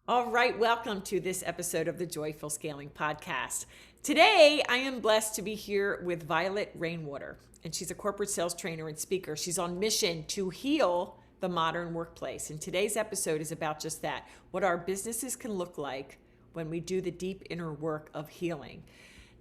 All right, welcome to this episode of the Joyful Scaling Podcast. Today, I am blessed to be here with Violet Rainwater, and she's a corporate sales trainer and speaker. She's on mission to heal the modern workplace. And today's episode is about just that, what our businesses can look like when we do the deep inner work of healing.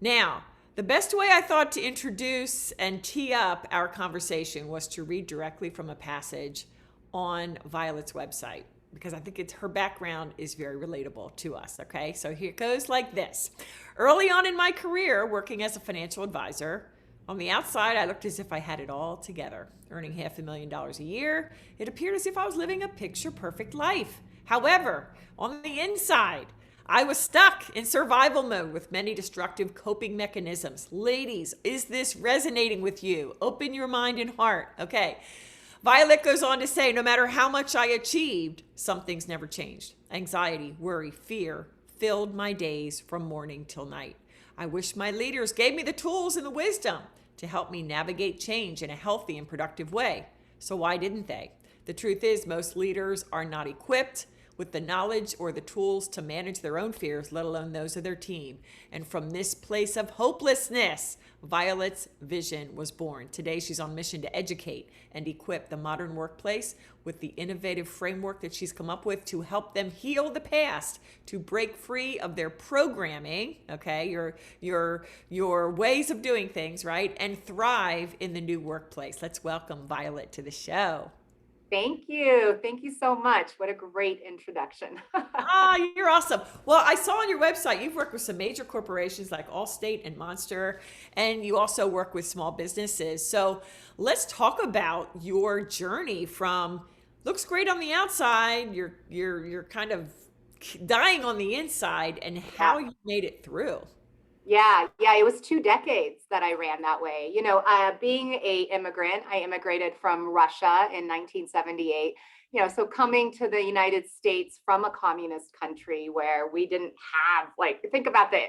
Now, the best way I thought to introduce and tee up our conversation was to read directly from a passage on Violet's website because I think her background is very relatable to us. Okay, so here it goes like this. Early on in my career, working as a financial advisor, on the outside, I looked as if I had it all together, earning $500,000 a year. It appeared as if I was living a picture perfect life. However, on the inside, I was stuck in survival mode with many destructive coping mechanisms. Ladies, is this resonating with you? Open your mind and heart. Okay. Violet goes on to say, no matter how much I achieved, some things never changed. Anxiety, worry, fear filled my days from morning till night. I wish my leaders gave me the tools and the wisdom to help me navigate change in a healthy and productive way. So why didn't they? The truth is, most leaders are not equipped with the knowledge or the tools to manage their own fears, let alone those of their team. And from this place of hopelessness, Violet's vision was born. Today, she's on mission to educate and equip the modern workplace with the innovative framework that she's come up with to help them heal the past, to break free of their programming, okay, your ways of doing things, right, and thrive in the new workplace. Let's welcome Violet to the show. Thank you. Thank you so much. What a great introduction. Ah, you're awesome. Well, I saw on your website you've worked with some major corporations like Allstate and Monster, and you also work with small businesses. So let's talk about your journey from looks great on the outside, you're kind of dying on the inside, and Yeah. how you made it through. Yeah. It was 2 decades that I ran that way. Being a immigrant, I immigrated from Russia in 1978. So coming to the United States from a communist country where we didn't have, like, think about the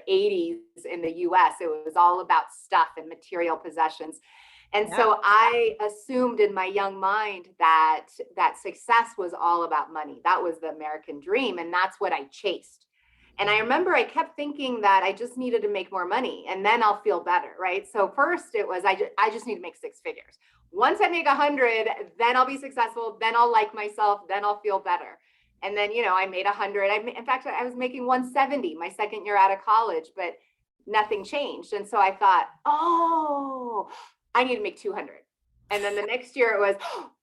80s in the US. It was all about stuff and material possessions. And Yeah. so I assumed in my young mind that success was all about money. That was the American dream, and that's what I chased. And I remember I kept thinking that I just needed to make more money and then I'll feel better, right? So first it was I just need to make six figures. Once I make 100, then I'll be successful, then I'll like myself, then I'll feel better. And then, I made 100. In fact, I was making 170 my second year out of college, but nothing changed. And so I thought, oh, I need to make 200. And then the next year it was,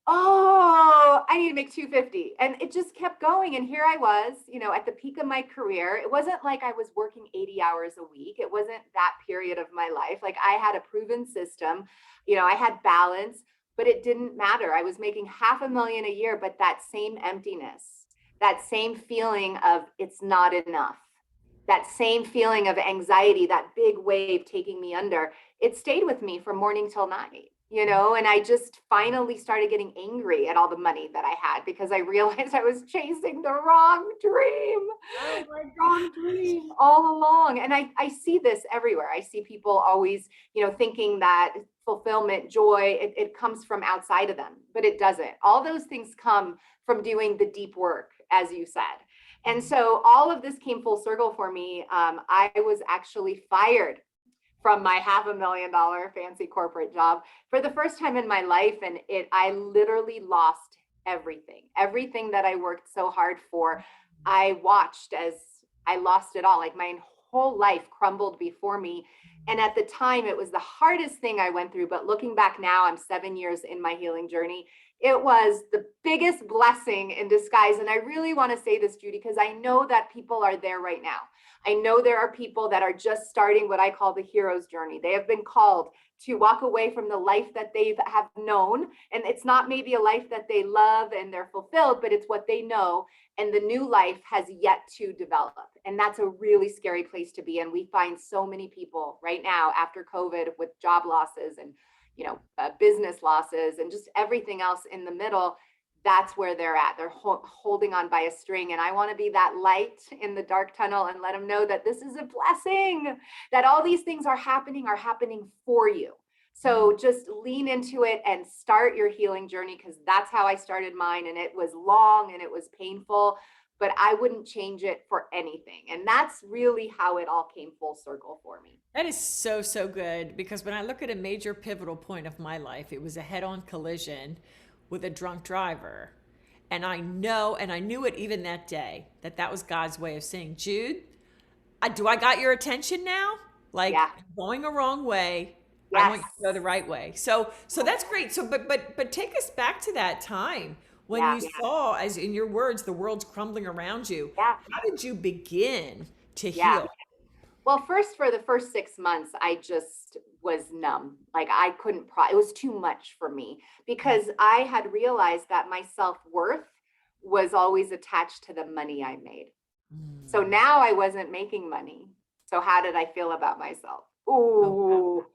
oh, I need to make 250. And it just kept going. And here I was, at the peak of my career. It wasn't like I was working 80 hours a week. It wasn't that period of my life. Like, I had a proven system, I had balance, but it didn't matter. I was making 500,000 a year, but that same emptiness, that same feeling of it's not enough, that same feeling of anxiety, that big wave taking me under, it stayed with me from morning till night, and I just finally started getting angry at all the money that I had because I realized I was chasing the wrong dream, Oh my wrong gosh. dream all along. And I see this everywhere. I see people always, thinking that fulfillment, joy, it comes from outside of them, but it doesn't. All those things come from doing the deep work, as you said. And so all of this came full circle for me. I was actually fired from my $500,000 fancy corporate job for the first time in my life. And I literally lost everything that I worked so hard for. I watched as I lost it all. Like, my whole life crumbled before me. And at the time, it was the hardest thing I went through. But looking back now, I'm 7 years in my healing journey. It was the biggest blessing in disguise. And I really want to say this, Judy, because I know that people are there right now. I know there are people that are just starting what I call the hero's journey. They have been called to walk away from the life that they have known. And it's not maybe a life that they love and they're fulfilled, but it's what they know. And the new life has yet to develop. And that's a really scary place to be. And we find so many people right now after COVID with job losses and business losses and just everything else in the middle. That's where they're at. They're holding on by a string. And I want to be that light in the dark tunnel and let them know that this is a blessing, that all these things are happening for you. So just lean into it and start your healing journey, because that's how I started mine. And it was long and it was painful, but I wouldn't change it for anything. And that's really how it all came full circle for me. That is so, so good because when I look at a major pivotal point of my life, it was a head on collision with a drunk driver. And I know, and I knew it even that day, that that was God's way of saying, Jude, I got your attention now? Like Yeah. going a wrong way. I Yes. want you to go the right way. So that's great. So, but take us back to that time when Yeah. you saw, as in your words, the world's crumbling around you. Yeah. How did you begin to Yeah. heal? Well, for the first 6 months, I just was numb. Like I couldn't, it was too much for me because I had realized that my self-worth was always attached to the money I made. So Mm. now I wasn't making money. So how did I feel about myself? Oh, wow. Ooh.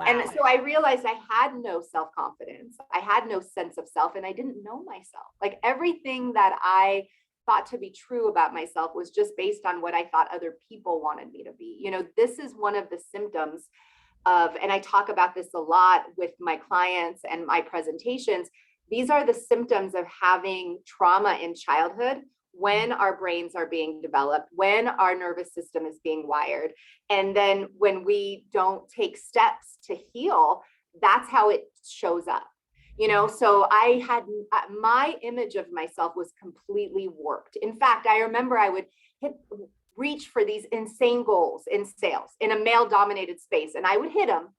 And Wow. so I realized I had no self-confidence. I had no sense of self, and I didn't know myself. Like everything that I thought to be true about myself was just based on what I thought other people wanted me to be. This is one of the symptoms of, and I talk about this a lot with my clients and my presentations. These are the symptoms of having trauma in childhood when our brains are being developed, when our nervous system is being wired. And then when we don't take steps to heal, that's how it shows up. So I had my image of myself was completely warped. In fact, I remember I would reach for these insane goals in sales in a male dominated space, and I would hit them.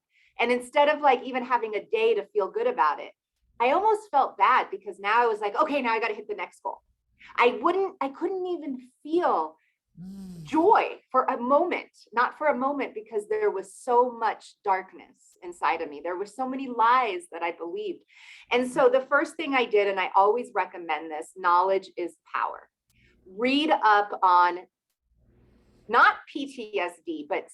And instead of like even having a day to feel good about it, I almost felt bad because now I was like, okay, now I got to hit the next goal. I couldn't even feel Mm. joy for a moment, not for a moment, because there was so much darkness inside of me. There were so many lies that I believed. And so the first thing I did, and I always recommend this, knowledge is power. Read up on not PTSD, but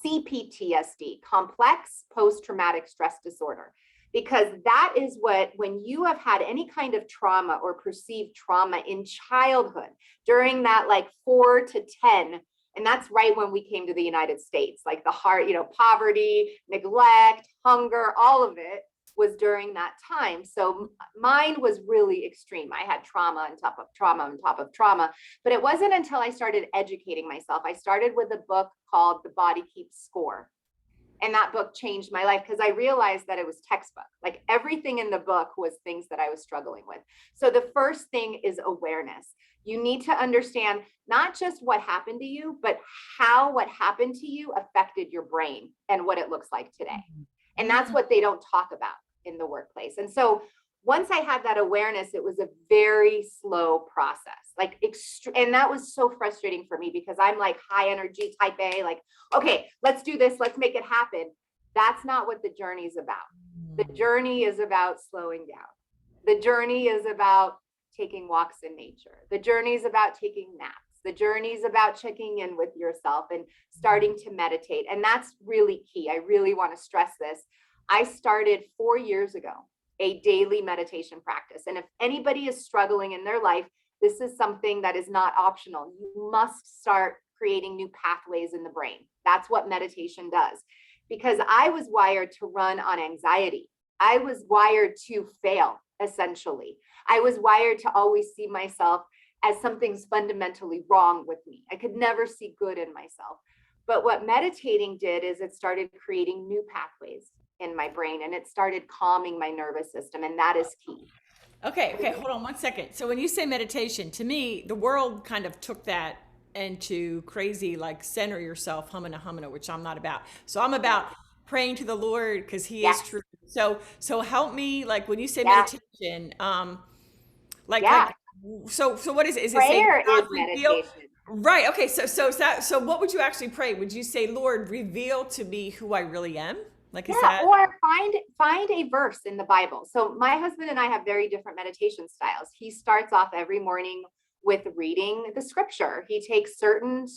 CPTSD, complex post-traumatic stress disorder, because that is when you have had any kind of trauma or perceived trauma in childhood during that like 4 to 10, and that's right when we came to the United States, like the heart, poverty, neglect, hunger, all of it was during that time. So mine was really extreme. I had trauma on top of trauma on top of trauma. But it wasn't until I started educating myself. I started with a book called The Body Keeps Score. And that book changed my life because I realized that it was textbook. Like everything in the book was things that I was struggling with. So the first thing is awareness. You need to understand not just what happened to you, but how what happened to you affected your brain and what it looks like today. And that's what they don't talk about in the workplace. And so once I had that awareness, it was a very slow process. And that was so frustrating for me because I'm like high energy type A, like, okay, let's do this. Let's make it happen. That's not what the journey is about. The journey is about slowing down. The journey is about taking walks in nature. The journey is about taking naps. The journey is about checking in with yourself and starting to meditate. And that's really key. I really want to stress this. I started 4 years ago a daily meditation practice. And if anybody is struggling in their life, this is something that is not optional. You must start creating new pathways in the brain. That's what meditation does. Because I was wired to run on anxiety. I was wired to fail, essentially. I was wired to always see myself as something's fundamentally wrong with me. I could never see good in myself. But what meditating did is it started creating new pathways in my brain, and it started calming my nervous system, and that is key. Okay, hold on 1 second. So when you say meditation, to me, the world kind of took that into crazy, like center yourself, humana, which I'm not about. So I'm about praying to the Lord because He Yeah, is true. So help me, like when you say yeah, meditation, yeah. like, so what is it? Is it saying Prayer God is reveal? meditation. Right. Okay. So what would you actually pray? Would you say, Lord, reveal to me who I really am? Like, is Yeah, that? or find a verse in the Bible. So my husband and I have very different meditation styles. He starts off every morning with reading the scripture. He takes certain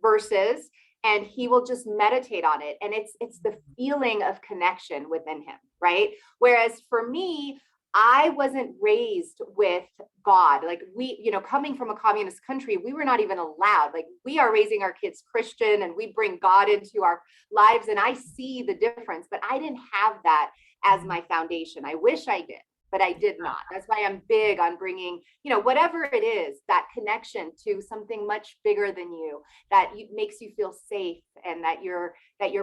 verses and he will just meditate on it. And it's the feeling of connection within him, right? Whereas for me, I wasn't raised with God. Like coming from a communist country, we were not even allowed. Like we are raising our kids Christian and we bring God into our lives. And I see the difference, but I didn't have that as my foundation. I wish I did. but I did not. That's why I'm big on bringing, whatever it is, that connection to something much bigger than you, that makes you feel safe, and that you're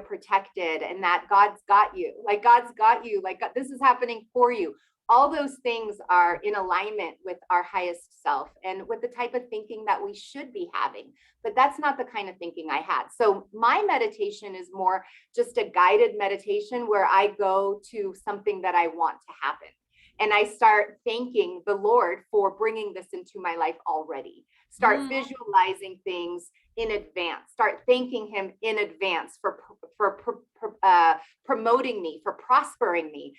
protected, and that God's got you. Like God's got you. Like this is happening for you. All those things are in alignment with our highest self and with the type of thinking that we should be having. But that's not the kind of thinking I had. So my meditation is more just a guided meditation where I go to something that I want to happen. And I start thanking the Lord for bringing this into my life already. Start visualizing things in advance. Start thanking him in advance for promoting me, for prospering me.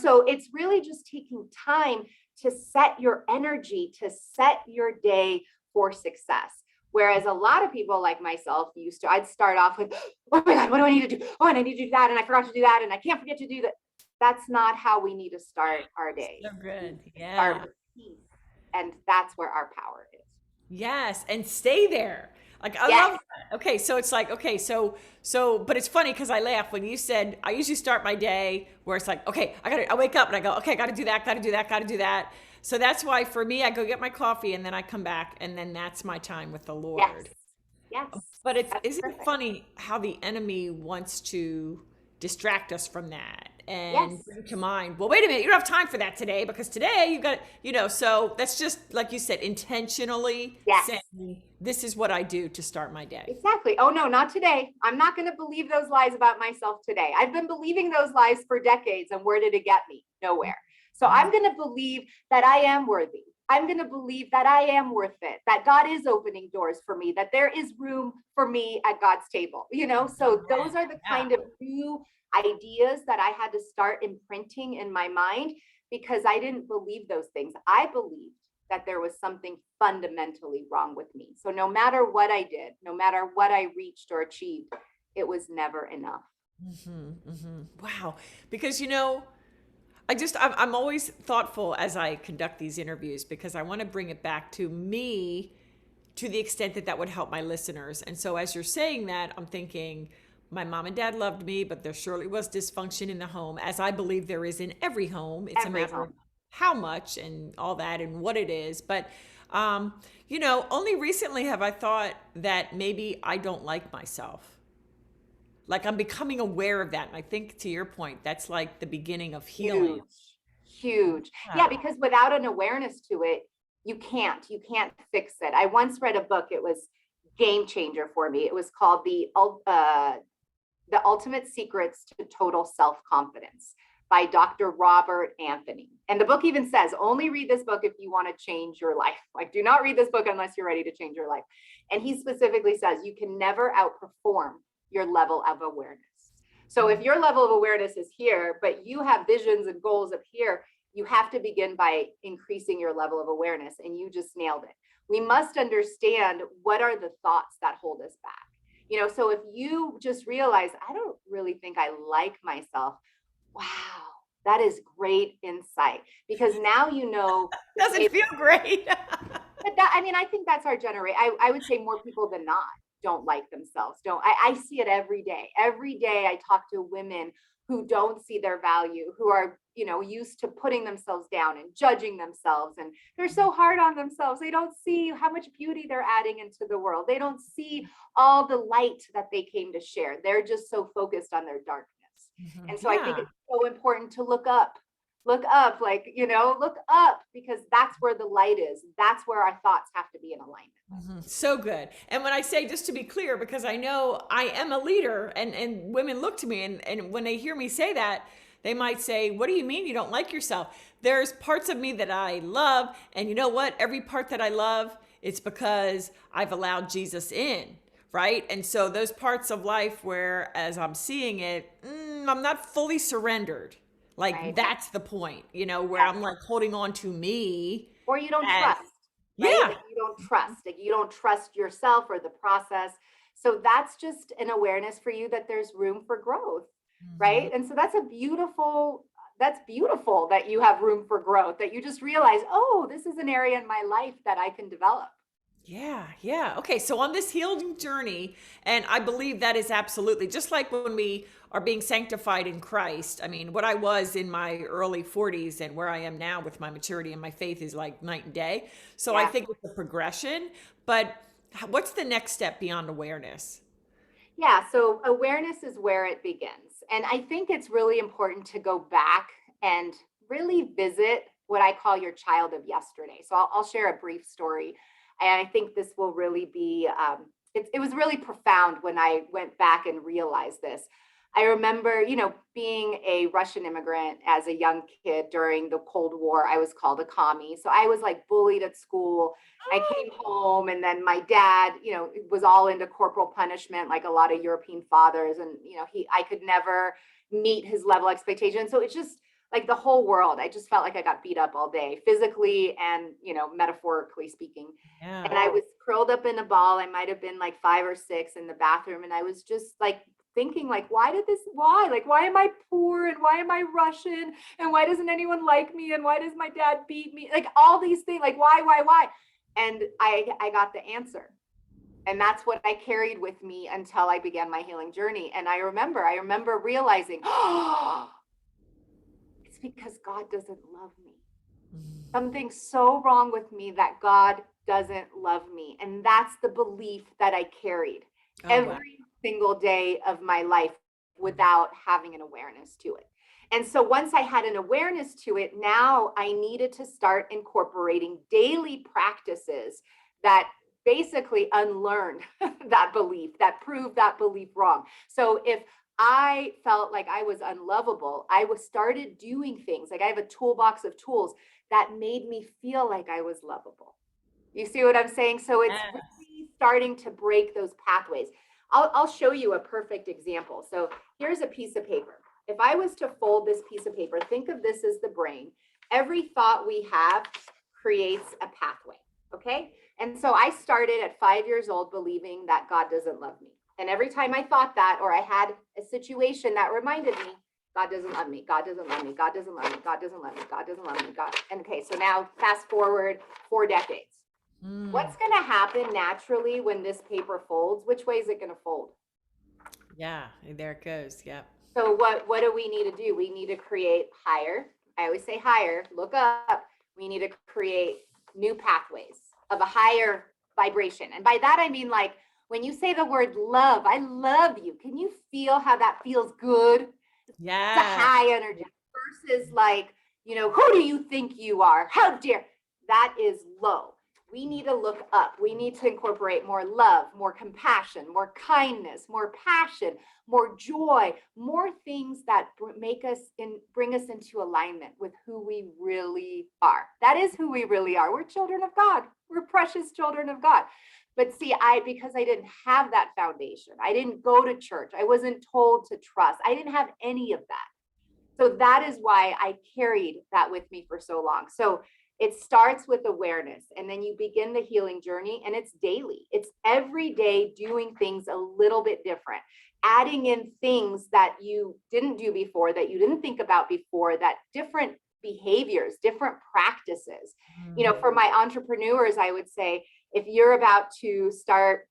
So it's really just taking time to set your energy, to set your day for success. Whereas a lot of people like myself I'd start off with, oh my God, what do I need to do? Oh, and I need to do that, and I forgot to do that, and I can't forget to do that. That's not how we need to start our day. So good. Yeah. Start with peace. And that's where our power is. Yes, and stay there. Like I Yes. love that. Okay, so it's like, okay, but it's funny because I laugh when you said I usually start my day where it's like, okay, I wake up and I go, okay, I gotta do that, gotta do that, gotta do that. So that's why for me, I go get my coffee and then I come back and then that's my time with the Lord. Yes. Yes. But That's isn't it perfect. funny how the enemy wants to distract us from that and Yes. bring to mind, well, wait a minute, you don't have time for that today because today you've got, so that's just like you said, intentionally Yes. saying, this is what I do to start my day. Exactly. Oh, no, not today. I'm not going to believe those lies about myself today. I've been believing those lies for decades. And where did it get me? Nowhere. So I'm going to believe that I am worthy. I'm going to believe that I am worth it, that God is opening doors for me, that there is room for me at God's table. So those are the Yeah. kind of new ideas that I had to start imprinting in my mind, because I didn't believe those things. I believed that there was something fundamentally wrong with me. So no matter what I did, no matter what I reached or achieved, it was never enough. Wow. Because, I'm always thoughtful as I conduct these interviews because I want to bring it back to me to the extent that that would help my listeners. And so as you're saying that, I'm thinking, my mom and dad loved me, but there surely was dysfunction in the home, as I believe there is in every home. It's a Every matter of home. how much and all that and what it is. But, only recently have I thought that maybe I don't like myself. Like I'm becoming aware of that. And I think to your point, that's like the beginning of healing. Huge, huge. Yeah, Yeah. because without an awareness to it, you can't fix it. I once read a book, it was game changer for me. It was called The Ultimate Secrets to Total Self-Confidence by Dr. Robert Anthony. And the book even says, only read this book if you want to change your life. Like, do not read this book unless you're ready to change your life. And he specifically says, you can never outperform your level of awareness. So if your level of awareness is here, but you have visions and goals up here, you have to begin by increasing your level of awareness. And you just nailed it. We must understand what are the thoughts that hold us back. So if you just realize, I don't really think I like myself, wow, that is great insight, because now Doesn't feel great. but I think that's our generation. I would say more people than not don't like themselves. Don't I see it every day. Every day I talk to women who don't see their value, who are, used to putting themselves down and judging themselves. And they're so hard on themselves. They don't see how much beauty they're adding into the world. They don't see all the light that they came to share. They're just so focused on their darkness. And so I think Yeah. it's so important to look up, look up, because that's where the light is. That's where our thoughts have to be in alignment. So good. And when I say, just to be clear, because I know I am a leader and women look to me and when they hear me say that, they might say, what do you mean you don't like yourself? There's parts of me that I love. And you know what? Every part that I love, it's because I've allowed Jesus in. Right. And so those parts of life where as I'm seeing it, I'm not fully surrendered. Like Right. that's the point, where Yes. I'm like holding on to me. Or you don't And trust, right? yeah. Like you don't trust yourself or the process. So that's just an awareness for you that there's room for growth, right? And so that's beautiful that you have room for growth, that you just realize, oh, this is an area in my life that I can develop. Yeah, yeah. Okay, so on this healing journey, and I believe that is absolutely just like when we are being sanctified in Christ. I mean, what I was in my early 40s and where I am now with my maturity and my faith is like night and day. So I Yeah. think it's a progression, but what's the next step beyond awareness? Yeah, so awareness is where it begins. And I think it's really important to go back and really visit what I call your child of yesterday. So I'll share a brief story. And I think this will really be, it was really profound when I went back and realized this. I remember, being a Russian immigrant as a young kid during the Cold War. I was called a commie. So I was like bullied at school. I came home, and then my dad, was all into corporal punishment, like a lot of European fathers. And, I could never meet his level of expectation. So it's just like the whole world. I just felt like I got beat up all day, physically and, metaphorically speaking. Yeah. And I was curled up in a ball. I might have been like 5 or 6 in the bathroom. And I was just like thinking, like, why am I poor, and why am I Russian, and why doesn't anyone like me, and why does my dad beat me, like all these things, like why. And I got the answer. And that's what I carried with me until I began my healing journey. And I remember realizing, oh, it's because God doesn't love me. Something's so wrong with me that God doesn't love me. And that's the belief that I carried Oh, wow. every single day of my life without having an awareness to it. And so once I had an awareness to it, now I needed to start incorporating daily practices that basically unlearned that belief, that proved that belief wrong. So if I felt like I was unlovable, I was started doing things like I have a toolbox of tools that made me feel like I was lovable. You see what I'm saying? So it's Yeah. really starting to break those pathways. I'll show you a perfect example. So here's a piece of paper. If I was to fold this piece of paper, think of this as the brain. Every thought we have creates a pathway. Okay. And so I started at 5 years old believing that God doesn't love me. And every time I thought that, or I had a situation that reminded me, God doesn't love me, God doesn't love me, God doesn't love me, God doesn't love me, God doesn't love me, God. And okay, so now fast forward 4 decades. Mm, What's going to happen naturally when this paper folds? Which way is it going to fold? yeah, there it goes. Yep. So what do we need to do? We need to create higher. I always say higher, look up. We need to create new pathways of a higher vibration. And by that I mean, like, when you say the word love, I love you. Can you feel how that feels good? It's a Yeah. high energy versus like, who do you think you are? How dare? That is low. We need to look up. We need to incorporate more love, more compassion, more kindness, more passion, more joy, more things that bring us into alignment with who we really are. That is who we really are. We're children of God. We're precious children of God. But see, because I didn't have that foundation, I didn't go to church, I wasn't told to trust, I didn't have any of that. So that is why I carried that with me for so long. So it starts with awareness, and then you begin the healing journey, and it's daily. It's every day doing things a little bit different, adding in things that you didn't do before, that you didn't think about before, that different behaviors, different practices. For my entrepreneurs, I would say, if you're about to start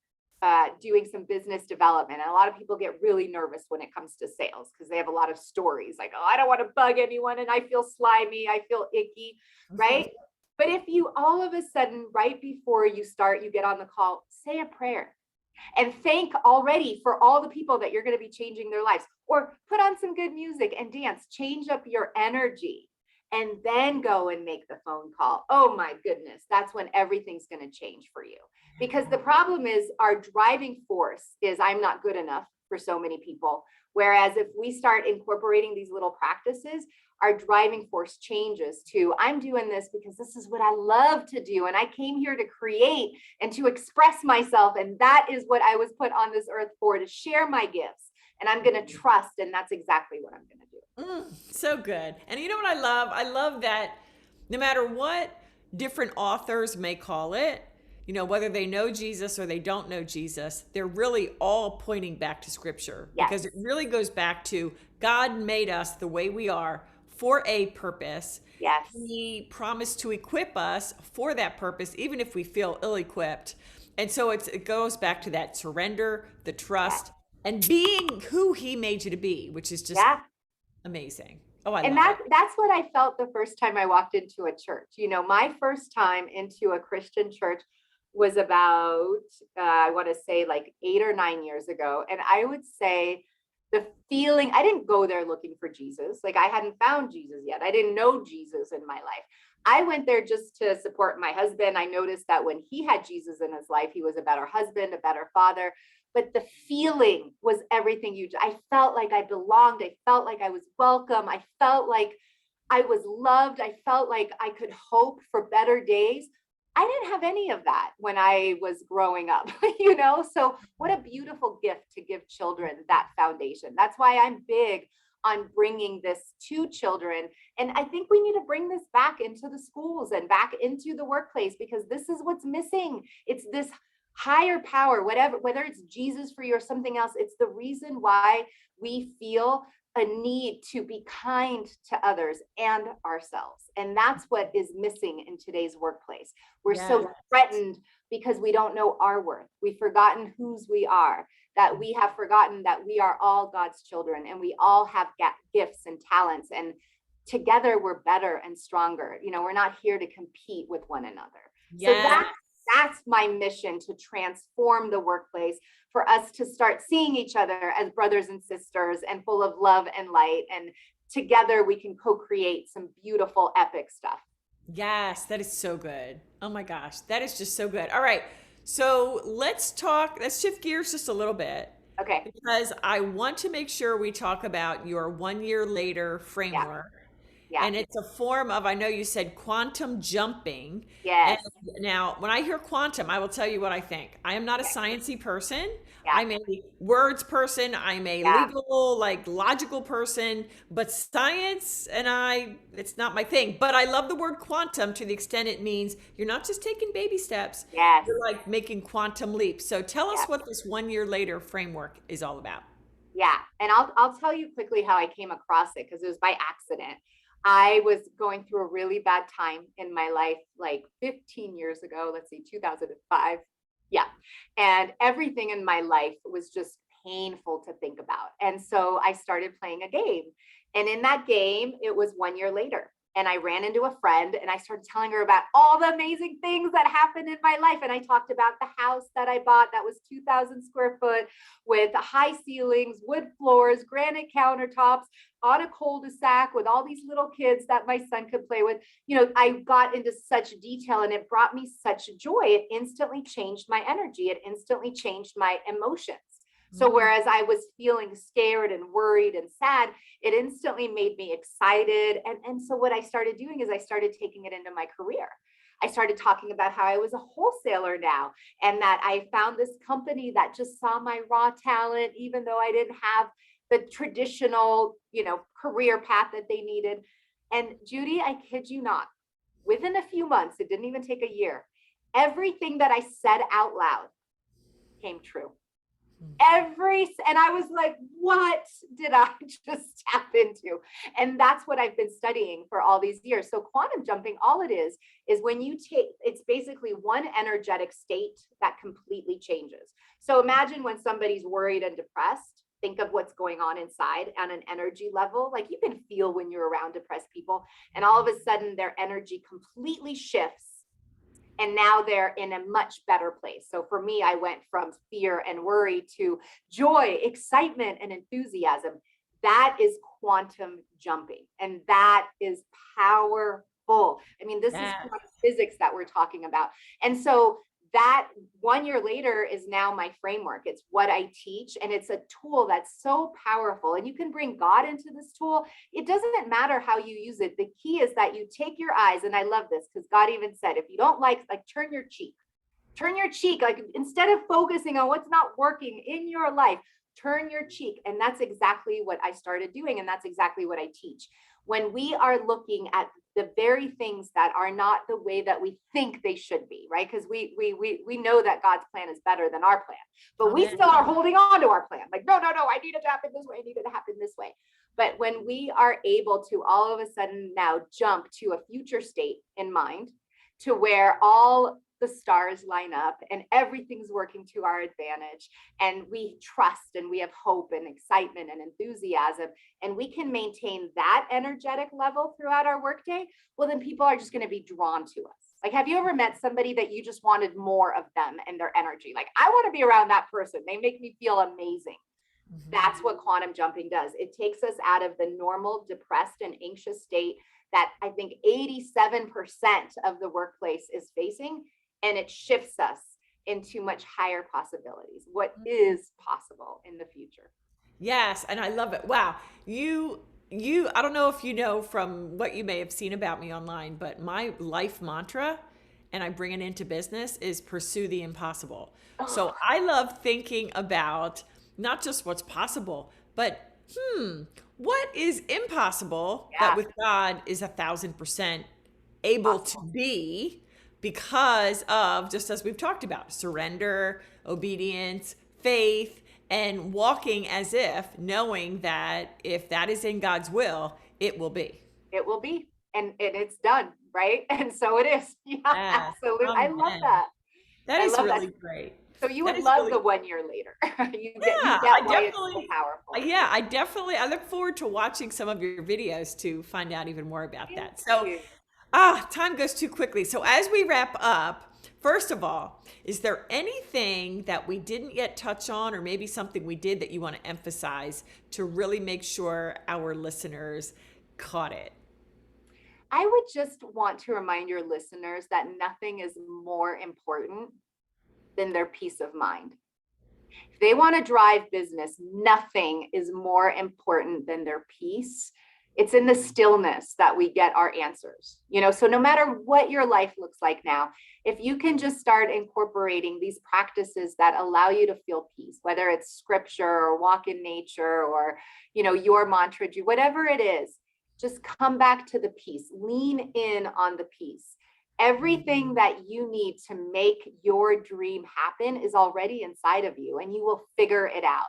doing some business development. And a lot of people get really nervous when it comes to sales because they have a lot of stories like, oh, I don't want to bug anyone, and I feel slimy, I feel icky, right? But if you all of a sudden, right before you start, you get on the call, say a prayer and thank already for all the people that you're going to be changing their lives, or put on some good music and dance, change up your energy, and then go and make the phone call. Oh my goodness, that's when everything's going to change for you. Because the problem is, our driving force is I'm not good enough for so many people. Whereas if we start incorporating these little practices, our driving force changes to, I'm doing this because this is what I love to do. And I came here to create and to express myself. And that is what I was put on this earth for, to share my gifts. And I'm going to trust. And that's exactly what I'm going to do. So good. And you know what I love? I love that no matter what different authors may call it, whether they know Jesus or they don't know Jesus, they're really all pointing back to scripture Yes. because it really goes back to God made us the way we are for a purpose. Yes. He promised to equip us for that purpose, even if we feel ill-equipped. And so it goes back to that surrender, the Yeah. trust, and being who he made you to be, which is just Yeah. amazing. Oh, I And love it. that's what I felt the first time I walked into a church. My first time into a Christian church was about, I want to say like 8 or 9 years ago. And I would say the feeling, I didn't go there looking for Jesus. Like I hadn't found Jesus yet. I didn't know Jesus in my life. I went there just to support my husband. I noticed that when he had Jesus in his life, he was a better husband, a better father. But the feeling was everything I felt like I belonged. I felt like I was welcome. I felt like I was loved. I felt like I could hope for better days. I didn't have any of that when I was growing up, So what a beautiful gift to give children that foundation. That's why I'm big on bringing this to children. And I think we need to bring this back into the schools and back into the workplace, because this is what's missing. It's this higher power, whether it's Jesus for you or something else. It's the reason why we feel a need to be kind to others and ourselves. And that's what is missing in today's workplace. We're so threatened because we don't know our worth. We've forgotten whose we are, that we have forgotten that we are all God's children and we all have gifts and talents, and together we're better and stronger. We're not here to compete with one another. So that's my mission, to transform the workplace, for us to start seeing each other as brothers and sisters and full of love and light. And together we can co-create some beautiful, epic stuff. Yes, that is so good. Oh my gosh, that is just so good. All right. So let's shift gears just a little bit, Okay. because I want to make sure we talk about your 1 year later Yeah. framework. Yeah. And it's a form of, I know you said quantum jumping. And Yes. now, when I hear quantum, I will tell you what I think. I am not a Okay. sciencey person. Yeah. I'm a words person. I'm a Yeah. legal, like logical person. But science it's not my thing. But I love the word quantum to the extent it means you're not just taking baby steps, Yes. you're like making quantum leaps. So tell us Yeah. what this 1 year later framework is all about. Yeah. And I'll tell you quickly how I came across it, because it was by accident. I was going through a really bad time in my life, like 15 years ago, let's see, 2005. Yeah. And everything in my life was just painful to think about. And so I started playing a game. And in that game, it was 1 year later. And I ran into a friend and I started telling her about all the amazing things that happened in my life. And I talked about the house that I bought that was 2,000 square foot with high ceilings, wood floors, granite countertops, on a cul-de-sac with all these little kids that my son could play with. I got into such detail and it brought me such joy. It instantly changed my energy. It instantly changed my emotions. So whereas I was feeling scared and worried and sad, it instantly made me excited. And so what I started doing is I started taking it into my career. I started talking about how I was a wholesaler now, and that I found this company that just saw my raw talent, even though I didn't have the traditional, career path that they needed. And Judy, I kid you not, within a few months, it didn't even take a year, everything that I said out loud came true. And I was like, what did I just tap into? And that's what I've been studying for all these years. So quantum jumping, all it is when it's basically one energetic state that completely changes. So imagine when somebody's worried and depressed, think of what's going on inside on an energy level. Like you can feel when you're around depressed people, and all of a sudden their energy completely shifts. And now they're in a much better place. So for me, I went from fear and worry to joy, excitement, and enthusiasm. That is quantum jumping. And that is powerful. I mean, this is quantum physics that we're talking about. And so that 1 year later is now my framework. It's what I teach, and it's a tool that's so powerful. And you can bring God into this tool. It doesn't matter how you use it. The key is that you take your eyes, and I love this because God even said, if you don't like turn your cheek, like instead of focusing on what's not working in your life, turn your cheek. And that's exactly what I started doing. And that's exactly what I teach. When we are looking at the very things that are not the way that we think they should be, right? Because we know that God's plan is better than our plan, but we still are holding on to our plan. Like, no, I need it to happen this way. I need it to happen this way. But when we are able to all of a sudden now jump to a future state in mind, to where all the stars line up and everything's working to our advantage, and we trust and we have hope and excitement and enthusiasm, and we can maintain that energetic level throughout our workday, well, then people are just going to be drawn to us. Like, have you ever met somebody that you just wanted more of them and their energy? Like, I want to be around that person. They make me feel amazing. Mm-hmm. That's what quantum jumping does. It takes us out of the normal depressed and anxious state that I think 87% of the workplace is facing, and it shifts us into much higher possibilities. What is possible in the future? Yes, and I love it. Wow. I don't know if you know from what you may have seen about me online, but my life mantra, and I bring it into business, is pursue the impossible. Oh. So I love thinking about not just what's possible, but what is impossible that with God is 1,000% able to be, because of, just as we've talked about, surrender, obedience, faith, and walking as if, knowing that if that is in God's will, it will be. It will be. And it's done, right? And so it is. Yeah, yes. Absolutely. I love that. That is really great. So you would love the 1 year later. you get why it's so powerful. I look forward to watching some of your videos to find out even more about that. So, time goes too quickly. So as we wrap up, first of all, is there anything that we didn't yet touch on, or maybe something we did that you want to emphasize to really make sure our listeners caught it? I would just want to remind your listeners that nothing is more important than their peace of mind. If they want to drive business, nothing is more important than their peace. It's in the stillness that we get our answers. So no matter what your life looks like now, if you can just start incorporating these practices that allow you to feel peace, whether it's scripture or walk in nature or, your mantra, whatever it is, just come back to the peace, lean in on the peace. Everything that you need to make your dream happen is already inside of you, and you will figure it out.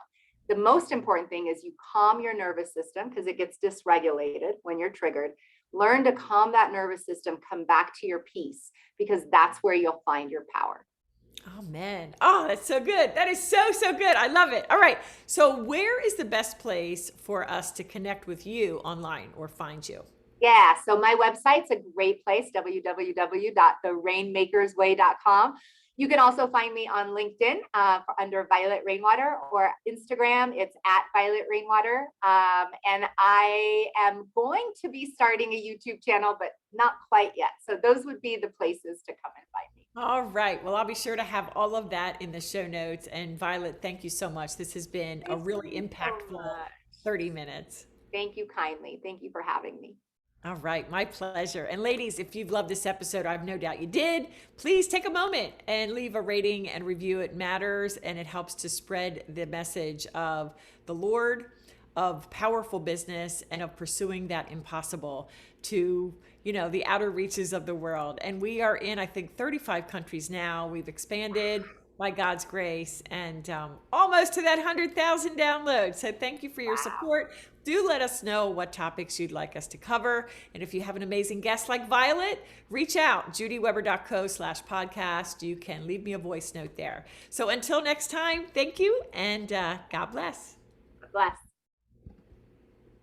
The most important thing is you calm your nervous system, because it gets dysregulated when you're triggered. Learn to calm that nervous system, come back to your peace, because that's where you'll find your power. Oh, man. Oh, that's so good. That is so, so good. I love it. All right. So where is the best place for us to connect with you online or find you? Yeah, so my website's a great place, www.therainmakersway.com. You can also find me on LinkedIn under Violet Rainwater, or Instagram, it's at Violet Rainwater. And I am going to be starting a YouTube channel, but not quite yet. So those would be the places to come and find me. All right. Well, I'll be sure to have all of that in the show notes. And Violet, thank you so much. This has been a really impactful 30 minutes. Thank you kindly. Thank you for having me. All right, my pleasure. And ladies, if you've loved this episode, I have no doubt you did, please take a moment and leave a rating and review. It matters, and it helps to spread the message of the Lord, of powerful business, and of pursuing that impossible to, the outer reaches of the world. And we are in, I think, 35 countries now. We've expanded by God's grace, and almost to that 100,000 downloads. So thank you for your support. Do let us know what topics you'd like us to cover. And if you have an amazing guest like Violet, reach out, judyweber.co/podcast. You can leave me a voice note there. So until next time, thank you, and God bless. God bless.